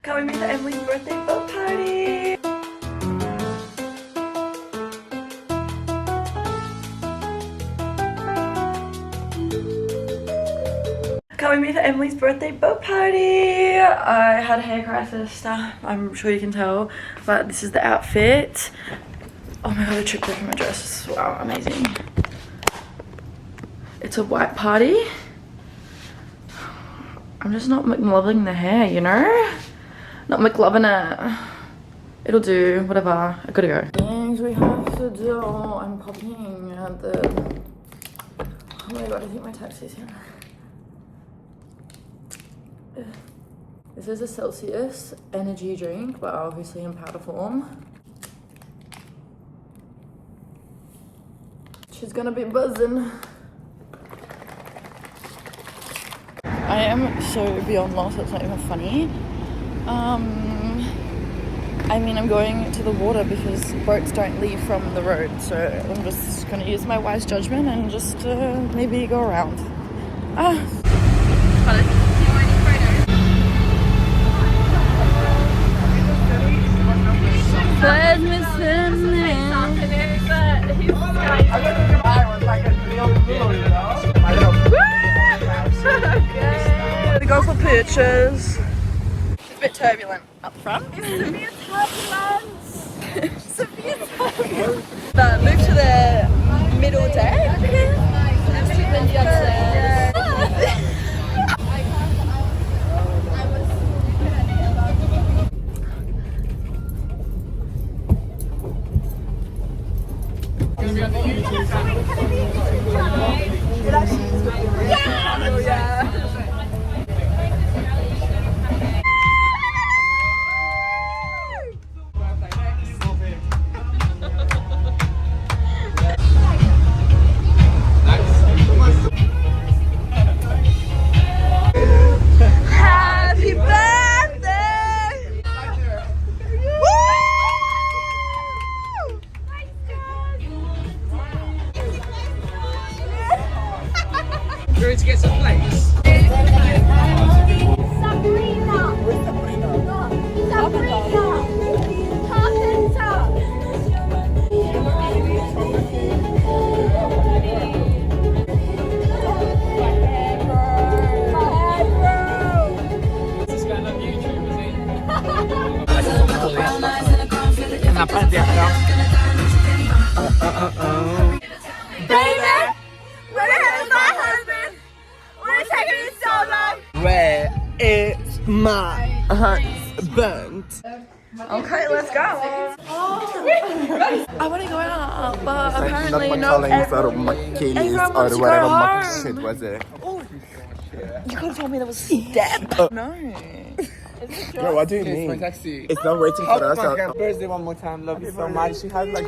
Can't we meet at Emily's birthday boat party? Can't we meet at Emily's birthday boat party? I had a hair crisis, I'm sure you can tell, but this is the outfit. Oh my god, I tripped over my dress. Wow, amazing. It's a white party. I'm just not McLoving the hair, you know? Not McLoving it. It'll do, whatever. I gotta go. Things we have to do. I'm popping at the... Oh my god, I think my taxi's here. This is a Celsius energy drink, but obviously in powder form. She's gonna be buzzing. I am so beyond lost, it's not even funny. I mean, I'm going to the water because boats don't leave from the road, so I'm just gonna use my wise judgment and just maybe go around. Where's Miss We go for pictures. It's a bit turbulent up front. Severe turbulence. Severe turbulence. But move to the middle deck. It's too windy upstairs. Happy birthday! We're going to get some plates. Baby, we're having my husband. We're taking it so long. Where is my husband? Okay, let's go. I want to go out, but apparently not everyone wants to go home. Was it? You could have told me there was step. No. Bro, what do you mean? It's not waiting for us. Happy birthday one more time. Love you so much. She has like